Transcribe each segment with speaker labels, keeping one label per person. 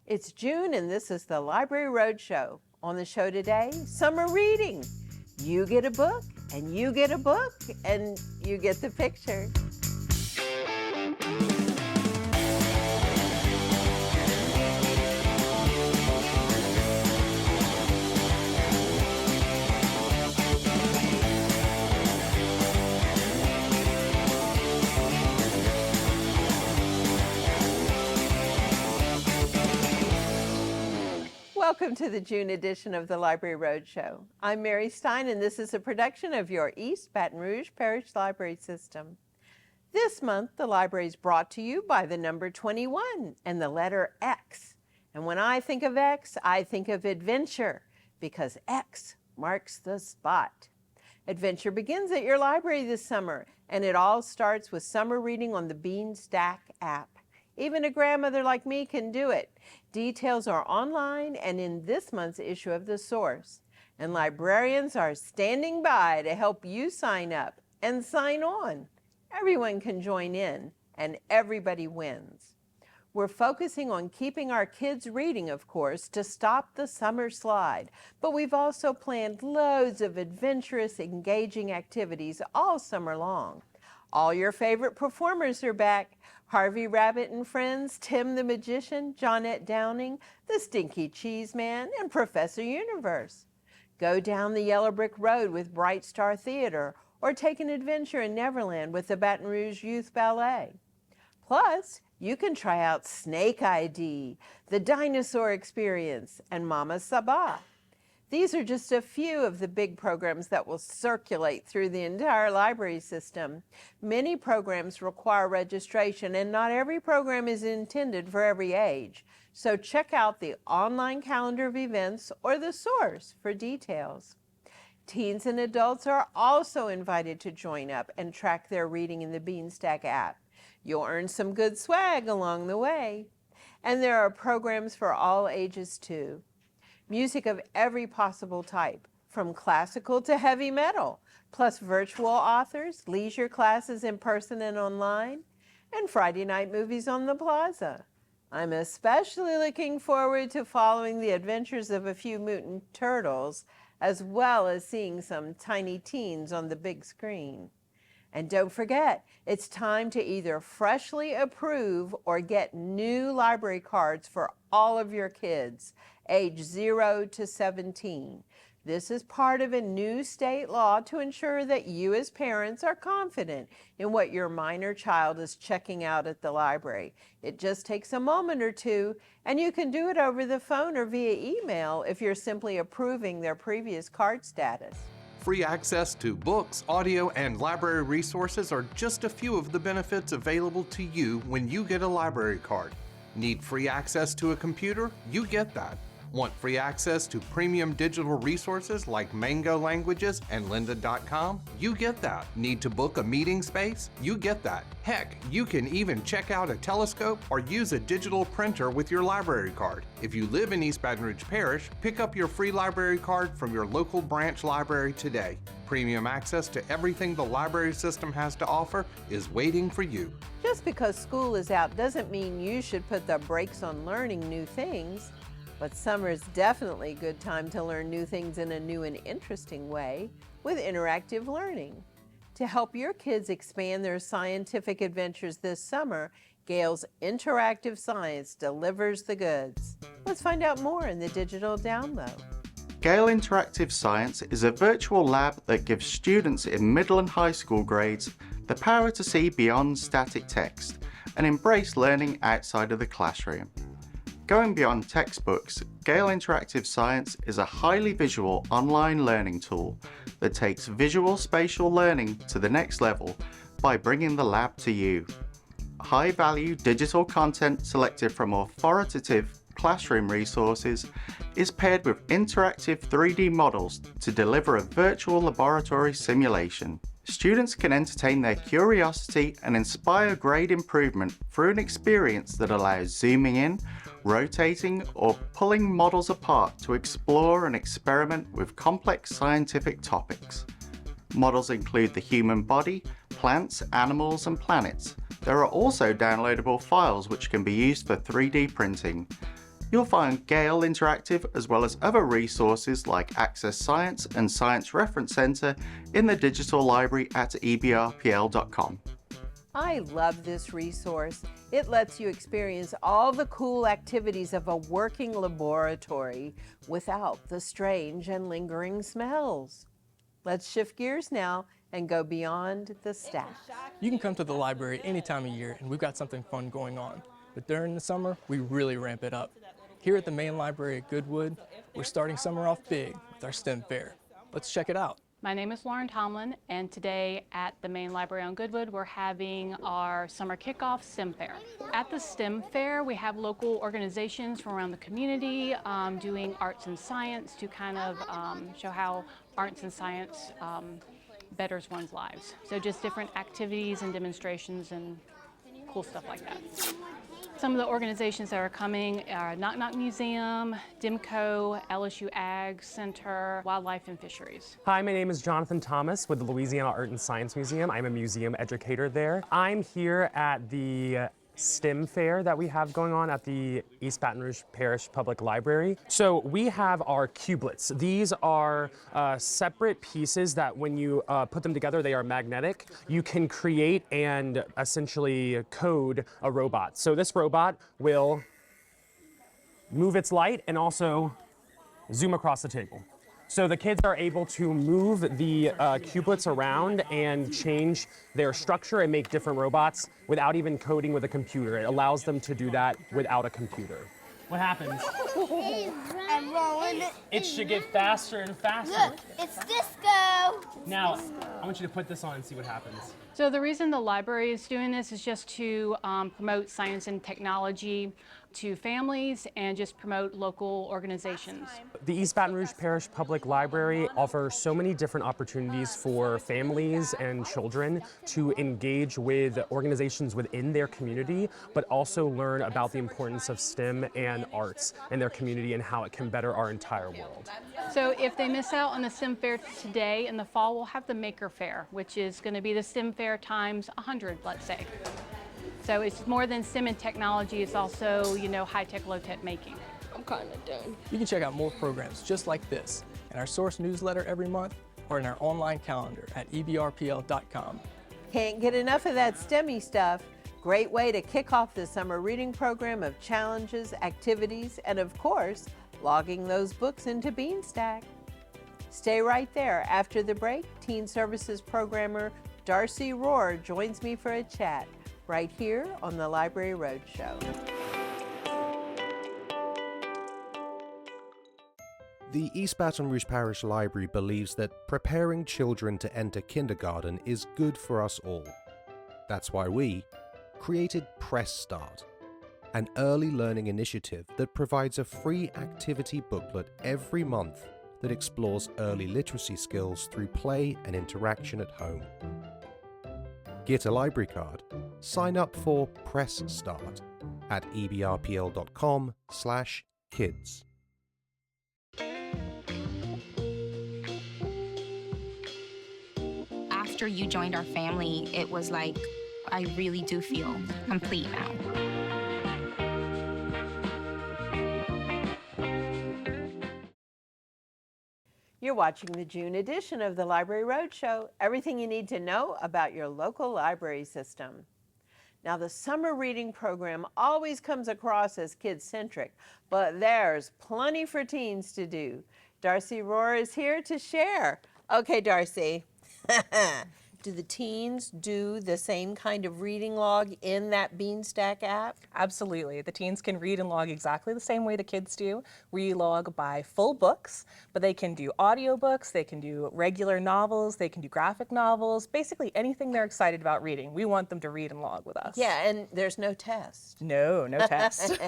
Speaker 1: It's June and this is the Library Roadshow. On the show today, summer reading. You get a book, and you get a book, and you get the picture. Welcome to the June edition of the Library Roadshow. I'm Mary Stein, and this is a production of your East Baton Rouge Parish Library System. This month, the library is brought to you by the number 21 and the letter X. And when I think of X, I think of adventure, because X marks the spot. Adventure begins at your library this summer, and it all starts with summer reading on the Beanstack app. Even a grandmother like me can do it. Details are online and in this month's issue of The Source. And librarians are standing by to help you sign up and sign on. Everyone can join in and everybody wins. We're focusing on keeping our kids reading, of course, to stop the summer slide. But we've also planned loads of adventurous, engaging activities all summer long. All your favorite performers are back. Harvey Rabbit and Friends, Tim the Magician, Johnette Downing, the Stinky Cheese Man, and Professor Universe. Go down the Yellow Brick Road with Bright Star Theater, or take an adventure in Neverland with the Baton Rouge Youth Ballet. Plus, you can try out Snake ID, the Dinosaur Experience, and Mama Sabah. These are just a few of the big programs that will circulate through the entire library system. Many programs require registration, and not every program is intended for every age. So check out the online calendar of events or the source for details. Teens and adults are also invited to join up and track their reading in the Beanstack app. You'll earn some good swag along the way. And there are programs for all ages too. Music of every possible type, from classical to heavy metal, plus virtual authors, leisure classes in person and online, and Friday night movies on the plaza. I'm especially looking forward to following the adventures of a few mutant turtles, as well as seeing some tiny teens on the big screen. And don't forget, it's time to either freshly approve or get new library cards for all of your kids, age 0 to 17. This is part of a new state law to ensure that you as parents are confident in what your minor child is checking out at the library. It just takes a moment or two, and you can do it over the phone or via email if you're simply approving their previous card status.
Speaker 2: Free access to books, audio, and library resources are just a few of the benefits available to you when you get a library card. Need free access to a computer? You get that. Want free access to premium digital resources like Mango Languages and lynda.com? You get that. Need to book a meeting space? You get that. Heck, you can even check out a telescope or use a digital printer with your library card. If you live in East Baton Rouge Parish, pick up your free library card from your local branch library today. Premium access to everything the library system has to offer is waiting for you.
Speaker 1: Just because school is out doesn't mean you should put the brakes on learning new things. But summer is definitely a good time to learn new things in a new and interesting way with interactive learning. To help your kids expand their scientific adventures this summer, Gale's Interactive Science delivers the goods. Let's find out more in the digital download.
Speaker 3: Gale Interactive Science is a virtual lab that gives students in middle and high school grades the power to see beyond static text and embrace learning outside of the classroom. Going beyond textbooks, Gale Interactive Science is a highly visual online learning tool that takes visual spatial learning to the next level by bringing the lab to you. High-value digital content selected from authoritative classroom resources is paired with interactive 3D models to deliver a virtual laboratory simulation. Students can entertain their curiosity and inspire grade improvement through an experience that allows zooming in, rotating, or pulling models apart to explore and experiment with complex scientific topics. Models include the human body, plants, animals, and planets. There are also downloadable files which can be used for 3D printing. You'll find Gale Interactive as well as other resources like Access Science and Science Reference Center in the digital library at ebrpl.com.
Speaker 1: I love this resource. It lets you experience all the cool activities of a working laboratory without the strange and lingering smells. Let's shift gears now and go beyond the staff.
Speaker 4: You can come to the library any time of year and we've got something fun going on. But during the summer, we really ramp it up. Here at the main library at Goodwood, we're starting summer off big with our STEM Faire. Let's check it out.
Speaker 5: My name is Lauren Tomlin, and today at the main library on Goodwood, we're having our summer kickoff STEM Faire. At the STEM Faire, we have local organizations from around the community doing arts and science to kind of show how arts and science betters one's lives. So just different activities and demonstrations and cool stuff like that. Some of the organizations that are coming are Knock Knock Museum, DIMCO, LSU Ag Center, Wildlife and Fisheries.
Speaker 6: Hi, my name is Jonathan Thomas with the Louisiana Art and Science Museum. I'm a museum educator there. I'm here at the STEM Faire that we have going on at the East Baton Rouge Parish Public Library. So we have our cublets. These are separate pieces that when you put them together, they are magnetic. You can create and essentially code a robot. So this robot will move its light and also zoom across the table. So the kids are able to move the cublets around and change their structure and make different robots without even coding with a computer. It allows them to do that without a computer. What happens?
Speaker 7: I'm rolling it.
Speaker 6: It should get faster and faster.
Speaker 7: Look, it's disco.
Speaker 6: Now, I want you to put this on and see what happens.
Speaker 5: So the reason the library is doing this is just to promote science and technology to families and just promote local organizations.
Speaker 6: The East Baton Rouge Parish Public Library offers so many different opportunities for families and children to engage with organizations within their community, but also learn about the importance of STEM and arts in their community and how it can better our entire world.
Speaker 5: So if they miss out on the STEM Faire today, in the fall we'll have the Maker Faire, which is going to be the STEM Faire times 100, let's say. So it's more than STEM and technology, it's also, you know, high-tech, low-tech making.
Speaker 7: I'm kind of done.
Speaker 4: You can check out more programs just like this in our source newsletter every month or in our online calendar at ebrpl.com.
Speaker 1: Can't get enough of that STEMmy stuff. Great way to kick off the summer reading program of challenges, activities, and of course, logging those books into Beanstack. Stay right there. After the break, Teen Services Programmer Darcy Rohr joins me for a chat right here on the Library Roadshow.
Speaker 2: The East Baton Rouge Parish Library believes that preparing children to enter kindergarten is good for us all. That's why we created Press Start, an early learning initiative that provides a free activity booklet every month that explores early literacy skills through play and interaction at home. Get a library card. Sign up for Press Start at ebrpl.com/kids.
Speaker 8: After you joined our family, it was like, I really do feel complete now.
Speaker 1: You're watching the June edition of the Library Roadshow, everything you need to know about your local library system. Now, the summer reading program always comes across as kid-centric, but there's plenty for teens to do. Darcy Rohr is here to share. Okay, Darcy. Do the teens do the same kind of reading log in that Beanstack app?
Speaker 9: Absolutely. The teens can read and log exactly the same way the kids do. We log by full books, but they can do audiobooks, they can do regular novels, they can do graphic novels, basically anything they're excited about reading. We want them to read and log with us.
Speaker 1: Yeah, and there's no test.
Speaker 9: No test.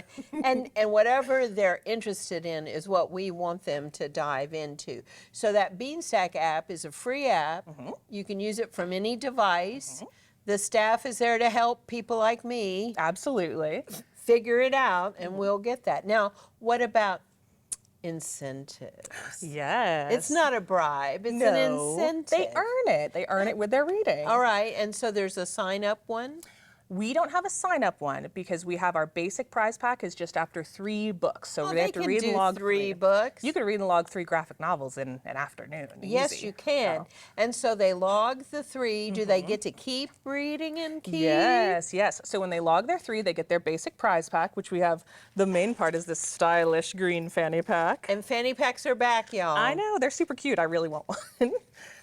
Speaker 1: and whatever they're interested in is what we want them to dive into. So that Beanstack app is a free app. Mm-hmm. You can use it from any device. Mm-hmm. The staff is there to help people like me.
Speaker 9: Absolutely.
Speaker 1: Figure it out, and we'll get that. Now, what about incentives?
Speaker 9: Yes.
Speaker 1: It's not a bribe, it's an incentive.
Speaker 9: They earn it. They earn it with their reading.
Speaker 1: All right, and so there's a sign-up one?
Speaker 9: We don't have a sign-up one because we have our basic prize pack is just after 3 books. So they have to read and log
Speaker 1: 3 books.
Speaker 9: You can read and log 3 graphic novels in an afternoon.
Speaker 1: Yes,
Speaker 9: easy.
Speaker 1: you can.
Speaker 9: So.
Speaker 1: And so they log the 3. Do they get to keep reading and keep?
Speaker 9: Yes, yes. So when they log their 3, they get their basic prize pack, which we have. The main part is this stylish green fanny pack.
Speaker 1: And fanny packs are back, y'all.
Speaker 9: I know, they're super cute. I really want one.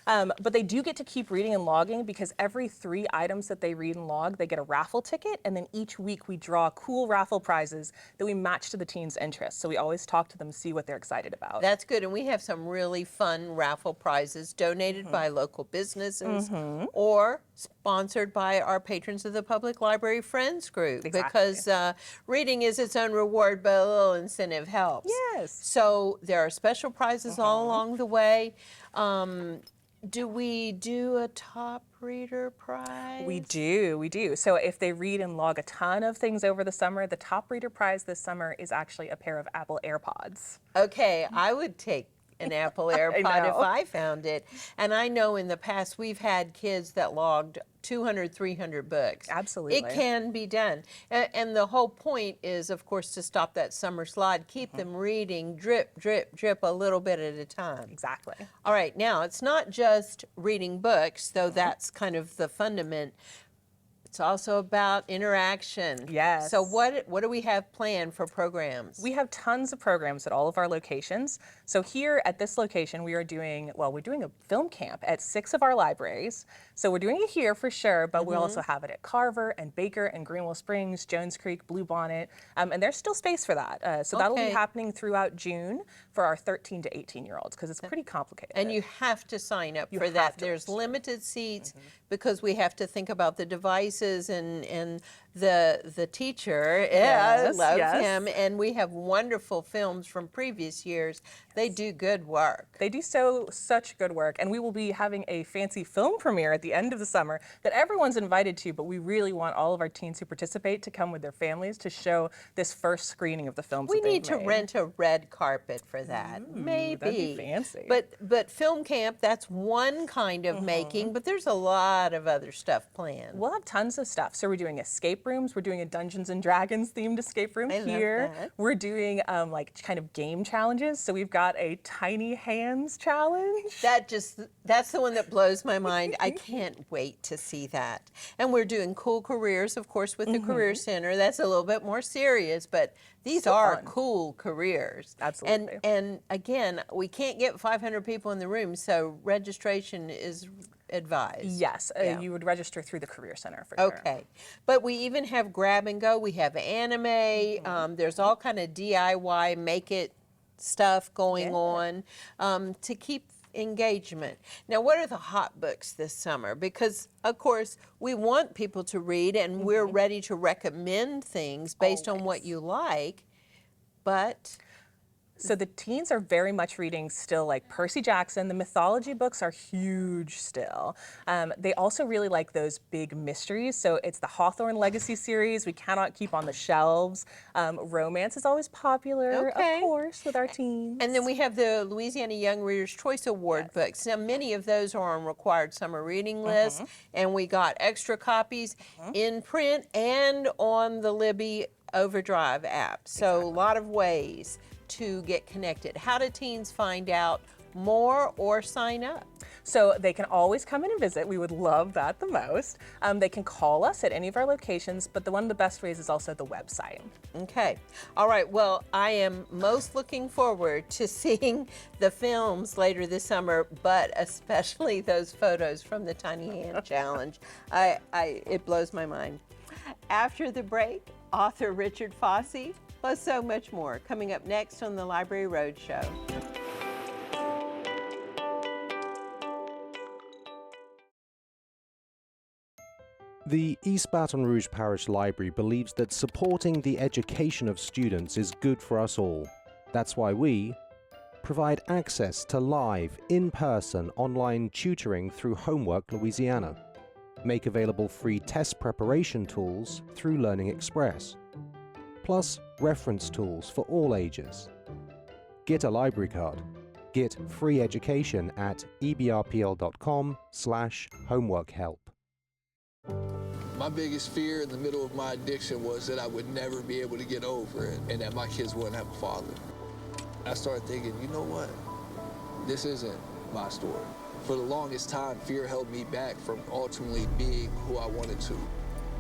Speaker 9: But they do get to keep reading and logging because every 3 items that they read and log, they get a raffle ticket, and then each week we draw cool raffle prizes that we match to the teens' interests. So we always talk to them, see what they're excited about.
Speaker 1: That's good, and we have some really fun raffle prizes donated by local businesses or sponsored by our patrons of the Public Library Friends group.
Speaker 9: Exactly.
Speaker 1: Because reading is its own reward, but a little incentive helps.
Speaker 9: Yes.
Speaker 1: So there are special prizes all along the way. Do we do a top reader prize?
Speaker 9: We do, we do. So if they read and log a ton of things over the summer, the top reader prize this summer is actually a pair of Apple AirPods.
Speaker 1: Okay, I would take an Apple AirPod if
Speaker 9: know.
Speaker 1: I found it. And I know in the past we've had kids that logged 200, 300 books.
Speaker 9: Absolutely.
Speaker 1: It can be done. And the whole point is, of course, to stop that summer slide, keep them reading, drip, drip, drip, a little bit at a time.
Speaker 9: Exactly.
Speaker 1: All right, now it's not just reading books, though that's kind of the fundament. It's also about interaction.
Speaker 9: Yes.
Speaker 1: So what do we have planned for programs?
Speaker 9: We have tons of programs at all of our locations. So here at this location, we're doing a film camp at 6 of our libraries. So we're doing it here for sure, but we also have it at Carver and Baker and Greenwell Springs, Jones Creek, Bluebonnet, and there's still space for that. So that'll be happening throughout June for our 13 to 18-year-olds because it's pretty complicated.
Speaker 1: And you have to sign up for that.
Speaker 9: have to
Speaker 1: There's limited seats because we have to think about the devices and the teacher. Yeah, I love him. And we have wonderful films from previous years. They do good work.
Speaker 9: They do such good work, and we will be having a fancy film premiere at the end of the summer that everyone's invited to, but we really want all of our teens who participate to come with their families to show this first screening of the films
Speaker 1: We
Speaker 9: that they've
Speaker 1: need to
Speaker 9: made.
Speaker 1: rent a red carpet for that. Maybe.
Speaker 9: That'd be fancy.
Speaker 1: But film camp, that's one kind of making, but there's a lot of other stuff planned.
Speaker 9: We'll have tons of stuff. So we're doing escape rooms. We're doing a Dungeons and Dragons themed escape room
Speaker 1: I love
Speaker 9: here.
Speaker 1: that.
Speaker 9: We're doing like kind of game challenges. So we've got a tiny hands challenge.
Speaker 1: That's the one that blows my mind. I can't wait to see that. And we're doing cool careers, of course, with the Career Center. That's a little bit more serious, but these
Speaker 9: So
Speaker 1: are
Speaker 9: fun.
Speaker 1: cool careers.
Speaker 9: Absolutely.
Speaker 1: And again, we can't get 500 people in the room, so registration is advised.
Speaker 9: Yes,
Speaker 1: Yeah.
Speaker 9: you would register through the Career Center for sure.
Speaker 1: Okay, but we even have grab and go. We have anime. There's all kind of DIY make it stuff going on to keep engagement. Now, what are the hot books this summer? Because of course we want people to read, and we're ready to recommend things based on what you like, but
Speaker 9: So the teens are very much reading still like Percy Jackson. The mythology books are huge still. They also really like those big mysteries. So it's the Hawthorne Legacy series. We cannot keep on the shelves. Romance is always popular,
Speaker 1: Okay.
Speaker 9: of course, with our teens.
Speaker 1: and then we have the Louisiana Young Readers Choice Award books. Now, many of those are on required summer reading lists, and we got extra copies in print and on the Libby Overdrive app. So a lot of ways to get connected. How do teens find out more or sign up?
Speaker 9: So they can always come in and visit. We would love that the most. They can call us at any of our locations, but one of the best ways is also the website.
Speaker 1: Okay. All right. Well, I am most looking forward to seeing the films later this summer, but especially those photos from the Tiny Hand Challenge. It blows my mind. After the break, author Richard Fossey, plus so much more, coming up next on the Library Roadshow.
Speaker 10: The East Baton Rouge Parish Library believes that supporting the education of students is good for us all. That's why we provide access to live, in-person, online tutoring through Homework Louisiana, make available free test preparation tools through Learning Express, plus reference tools for all ages. Get a library card. Get free education at ebrpl.com/homeworkhelp.
Speaker 11: My biggest fear in the middle of my addiction was that I would never be able to get over it and that my kids wouldn't have a father. I started thinking, you know what? This isn't my story. For the longest time, fear held me back from ultimately being who I wanted to.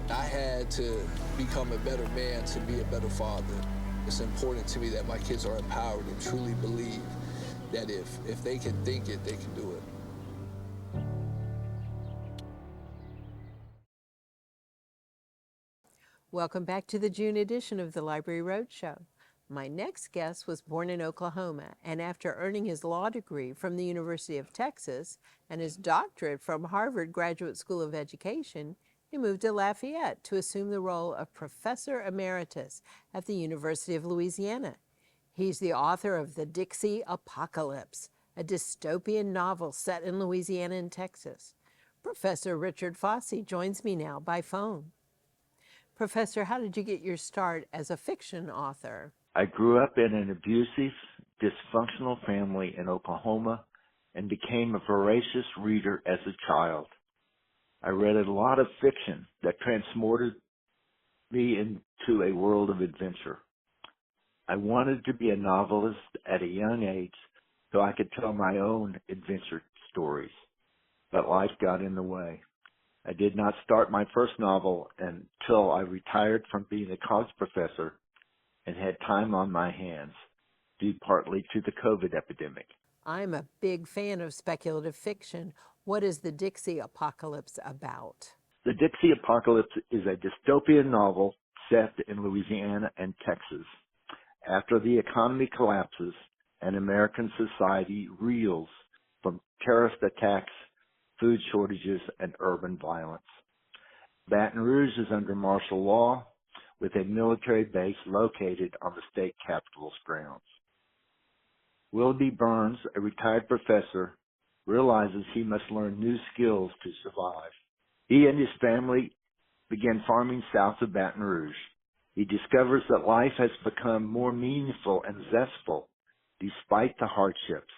Speaker 11: I had to become a better man to be a better father. It's important to me that my kids are empowered and truly believe that if they can think it, they can do it.
Speaker 1: Welcome back to the June edition of the Library Roadshow. My next guest was born in Oklahoma, and after earning his law degree from the University of Texas and his doctorate from Harvard Graduate School of Education, he moved to Lafayette to assume the role of Professor Emeritus at the University of Louisiana. He's the author of The Dixie Apocalypse, a dystopian novel set in Louisiana and Texas. Professor Richard Fossey joins me now by phone. Professor, how did you get your start as a fiction author?
Speaker 12: I grew up in an abusive, dysfunctional family in Oklahoma and became a voracious reader as a child. I read a lot of fiction that transported me into a world of adventure. I wanted to be a novelist at a young age so I could tell my own adventure stories, but life got in the way. I did not start my first novel until I retired from being a college professor and had time on my hands, due partly to the COVID epidemic.
Speaker 1: I'm a big fan of speculative fiction. What is The Dixie Apocalypse about?
Speaker 12: The Dixie Apocalypse is a dystopian novel set in Louisiana and Texas after the economy collapses and American society reels from terrorist attacks, food shortages, and urban violence. Baton Rouge is under martial law with a military base located on the state capitol's grounds. Willoughby Burns, a retired professor, realizes he must learn new skills to survive. He and his family begin farming south of Baton Rouge. He discovers that life has become more meaningful and zestful despite the hardships.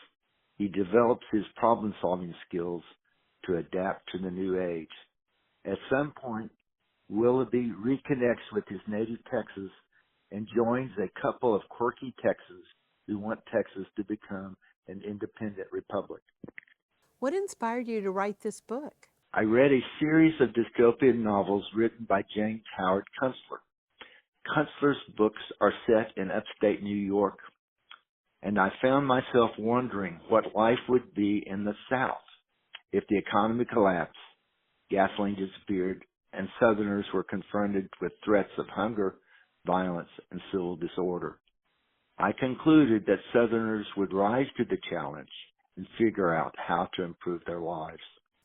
Speaker 12: He develops his problem-solving skills to adapt to the new age. At some point, Willoughby reconnects with his native Texas and joins a couple of quirky Texans who want Texas to become an independent republic.
Speaker 1: What inspired you to write this book?
Speaker 12: I read a series of dystopian novels written by James Howard Kunstler. Kunstler's books are set in upstate New York, and I found myself wondering what life would be in the South if the economy collapsed, gasoline disappeared, and Southerners were confronted with threats of hunger, violence, and civil disorder. I concluded that Southerners would rise to the challenge and figure out how to improve their lives.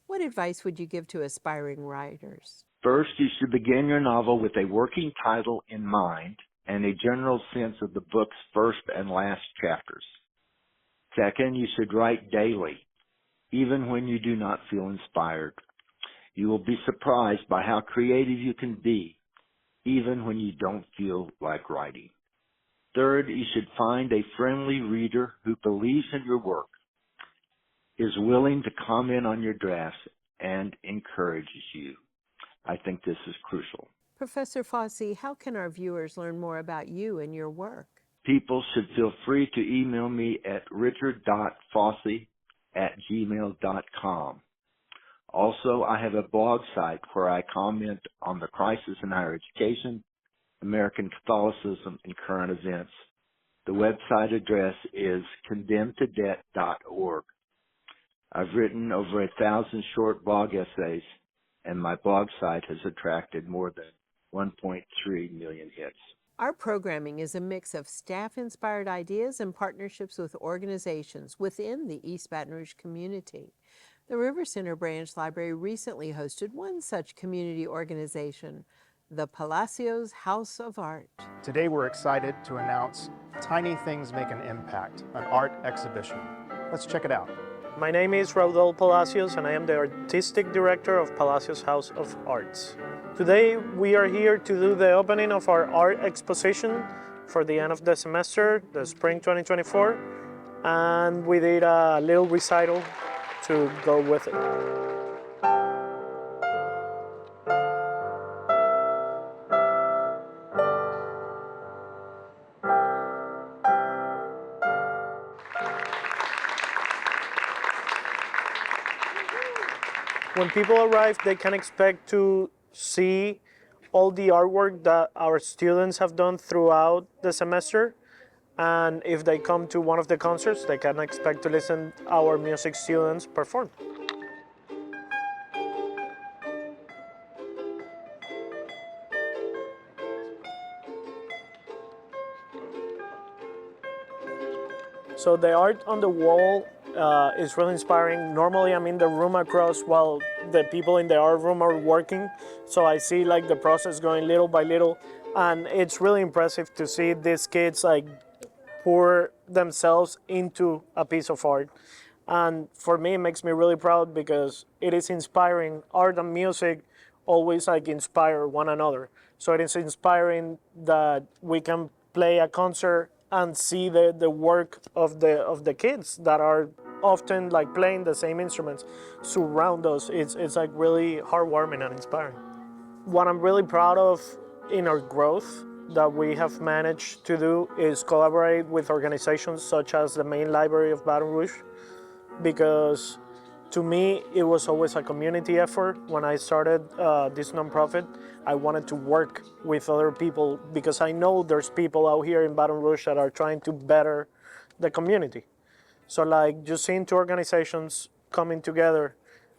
Speaker 1: What advice would you give to aspiring writers?
Speaker 12: First, you should begin your novel with a working title in mind and a general sense of the book's first and last chapters. Second, you should write daily, even when you do not feel inspired. You will be surprised by how creative you can be, even when you don't feel like writing. Third, you should find a friendly reader who believes in your work, is willing to comment on your drafts, and encourages you. I think this is crucial.
Speaker 1: Professor Fossey, how can our viewers learn more about you and your work?
Speaker 12: People should feel free to email me at richard.fossey@gmail.com. Also, I have a blog site where I comment on the crisis in higher education, American Catholicism, and current events. The website address is condemnedtodebt.org. I've written over 1,000 short blog essays, and my blog site has attracted more than 1.3 million hits.
Speaker 1: Our programming is a mix of staff-inspired ideas and partnerships with organizations within the East Baton Rouge community. The River Center Branch Library recently hosted one such community organization, the Palacios House of Art.
Speaker 13: Today we're excited to announce Tiny Things Make an Impact, an art exhibition. Let's check it out.
Speaker 14: My name is Raudol Palacios and I am the Artistic Director of Palacios House of Arts. Today we are here to do the opening of our art exposition for the end of the semester, the spring 2024, and we did a little recital to go with it. When people arrive, they can expect to see all the artwork that our students have done throughout the semester. And if they come to one of the concerts, they can expect to listen to our music students perform. So the art on the wall is really inspiring. Normally I'm in the room across while the people in the art room are working. So I see like the process going little by little. And it's really impressive to see these kids like pour themselves into a piece of art. And for me, it makes me really proud because it is inspiring. Art and music always like inspire one another. So it is inspiring that we can play a concert and see the work of the kids that are often like playing the same instruments surround us. It's like really heartwarming and inspiring. What I'm really proud of in our growth that we have managed to do is collaborate with organizations such as the main library of Baton Rouge, because to me it was always a community effort. When I started this nonprofit, I wanted to work with other people because I know there's people out here in Baton Rouge that are trying to better the community. So like just seeing two organizations coming together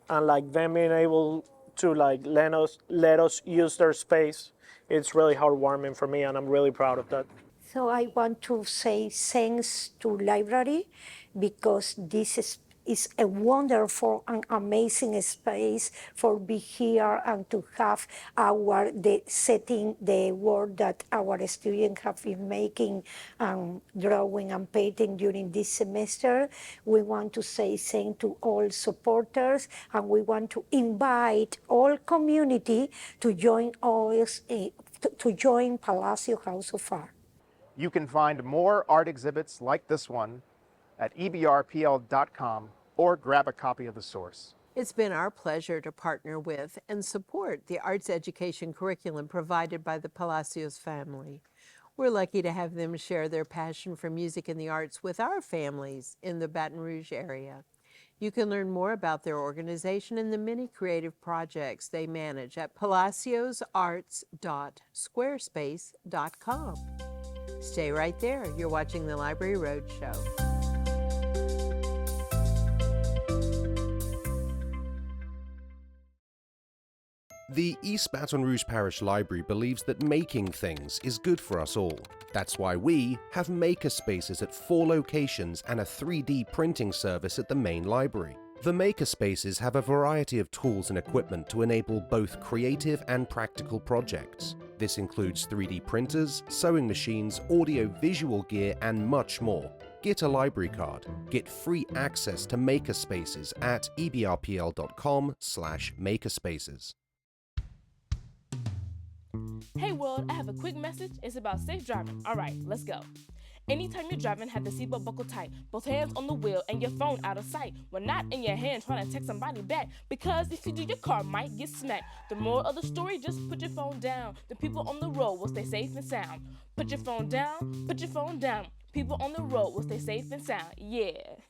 Speaker 14: and like them being able to like let us use their space, it's really heartwarming for me, and I'm really proud of that.
Speaker 15: So I want to say thanks to library because this is a wonderful and amazing space for be here and to have the setting, the work that our students have been making and drawing and painting during this semester. We want to say thanks to all supporters, and we want to invite all community to join us, to join Palacio House of Art.
Speaker 13: You can find more art exhibits like this one at ebrpl.com or grab a copy of the source.
Speaker 1: It's been our pleasure to partner with and support the arts education curriculum provided by the Palacios family. We're lucky to have them share their passion for music and the arts with our families in the Baton Rouge area. You can learn more about their organization and the many creative projects they manage at palaciosarts.squarespace.com. Stay right there. You're watching the Library Roadshow.
Speaker 10: The East Baton Rouge Parish Library believes that making things is good for us all. That's why we have maker spaces at 4 locations and a 3D printing service at the main library. The maker spaces have a variety of tools and equipment to enable both creative and practical projects. This includes 3D printers, sewing machines, audio-visual gear, and much more. Get a library card. Get free access to makerspaces at ebrpl.com/makerspaces.
Speaker 16: Hey world, I have a quick message. It's about safe driving. All right, let's go. Anytime you're driving, have the seatbelt buckled tight, both hands on the wheel and your phone out of sight. When not in your hand trying to text somebody back, because if you do, your car might get smacked. The moral of the story, just put your phone down. The people on the road will stay safe and sound. Put your phone down, put your phone down. People on the road will stay safe and sound. Yeah.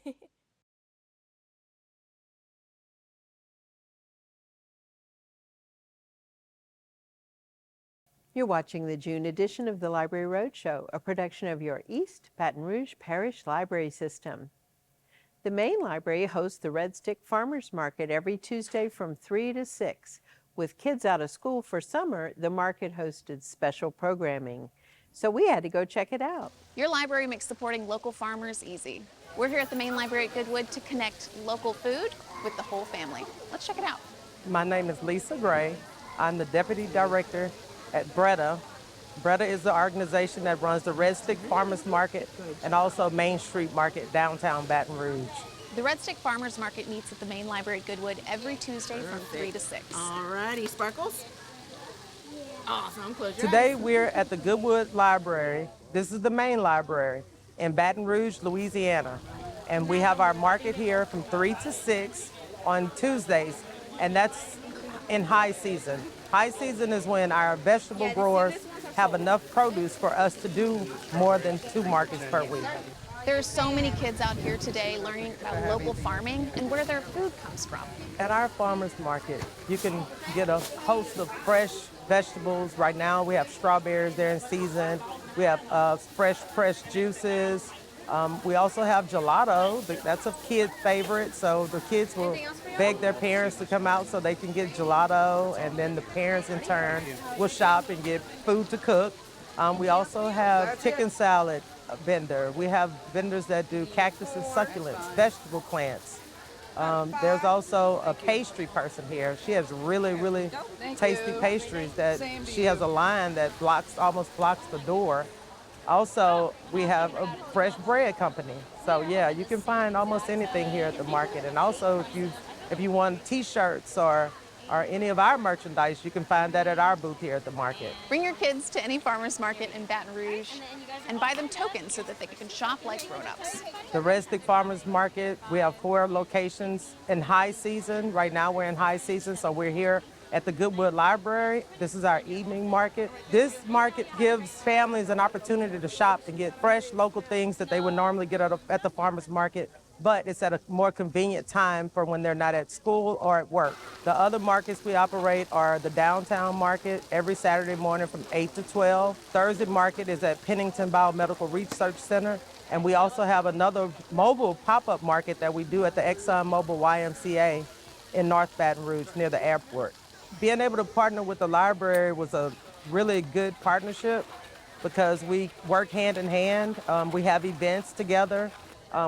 Speaker 1: You're watching the June edition of the Library Roadshow, a production of your East Baton Rouge Parish Library System. The main library hosts the Red Stick Farmers Market every Tuesday from 3 to 6. With kids out of school for summer, the market hosted special programming. So we had to go check it out.
Speaker 17: Your library makes supporting local farmers easy. We're here at the main library at Goodwood to connect local food with the whole family. Let's check it out.
Speaker 18: My name is Lisa Gray. I'm the Deputy Director at Breda. Breda is the organization that runs the Red Stick Farmers Market and also Main Street Market downtown Baton Rouge.
Speaker 17: The Red Stick Farmers Market meets at the main library at Goodwood every Tuesday from 3 to 6.
Speaker 16: All righty, Sparkles. Awesome. Close your
Speaker 18: Today
Speaker 16: eyes.
Speaker 18: we're at the Goodwood Library. This is the main library in Baton Rouge, Louisiana. And we have our market here from 3 to 6 on Tuesdays, and that's in high season. High season is when our vegetable growers have enough produce for us to do more than 2 markets per week.
Speaker 17: There are so many kids out here today learning about local farming and where their food comes from.
Speaker 18: At our farmers market, you can get a host of fresh vegetables. Right now we have strawberries there in season. We have fresh juices. We also have gelato. That's a kid's favorite, so the kids will beg their parents to come out so they can get gelato, and then the parents in turn will shop and get food to cook. We also have chicken salad vendor. We have vendors that do cactus and succulents, vegetable plants. There's also a pastry person here. She has really tasty pastries that she has a line that almost blocks the door. Also, we have a fresh bread company. So yeah, you can find almost anything here at the market. And also, if you want T-shirts or any of our merchandise, you can find that at our booth here at the market.
Speaker 17: Bring your kids to any farmer's market in Baton Rouge and buy them tokens so that they can shop like grown-ups.
Speaker 18: The Restic Farmers Market, we have 4 locations in high season. Right now we're in high season, so we're here at the Goodwood Library. This is our evening market. This market gives families an opportunity to shop and get fresh local things that they would normally get at the farmers market, but it's at a more convenient time for when they're not at school or at work. The other markets we operate are the downtown market every Saturday morning from 8 to 12. Thursday market is at Pennington Biomedical Research Center. And we also have another mobile pop-up market that we do at the ExxonMobil YMCA in North Baton Rouge near the airport. Being able to partner with the library was a really good partnership because we work hand in hand. We have events together.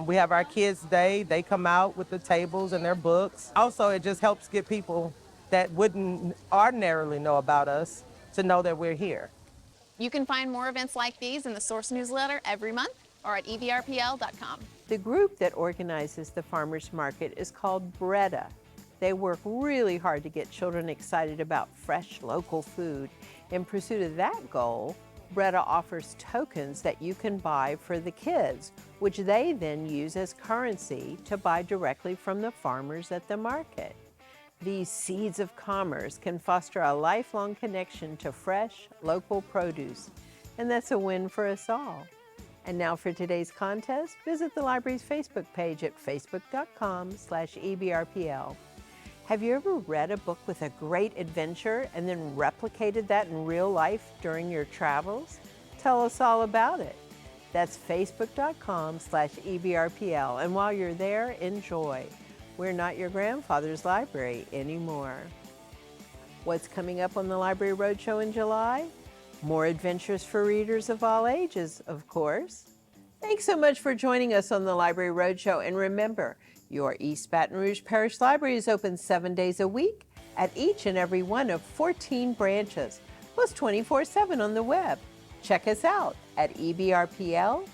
Speaker 18: We have our Kids' Day. They come out with the tables and their books. Also, it just helps get people that wouldn't ordinarily know about us to know that we're here.
Speaker 17: You can find more events like these in the Source newsletter every month or at ebrpl.com.
Speaker 1: The group that organizes the farmers market is called Breda. They work really hard to get children excited about fresh local food. In pursuit of that goal, Breda offers tokens that you can buy for the kids, which they then use as currency to buy directly from the farmers at the market. These seeds of commerce can foster a lifelong connection to fresh, local produce, and that's a win for us all. And now for today's contest, visit the library's Facebook page at facebook.com/ebrpl. Have you ever read a book with a great adventure and then replicated that in real life during your travels? Tell us all about it. That's facebook.com/ebrpl. And while you're there, enjoy. We're not your grandfather's library anymore. What's coming up on the Library Roadshow in July? More adventures for readers of all ages, of course. Thanks so much for joining us on the Library Roadshow. And remember, your East Baton Rouge Parish Library is open 7 days a week at each and every one of 14 branches, plus 24/7 on the web. Check us out at ebrpl.com.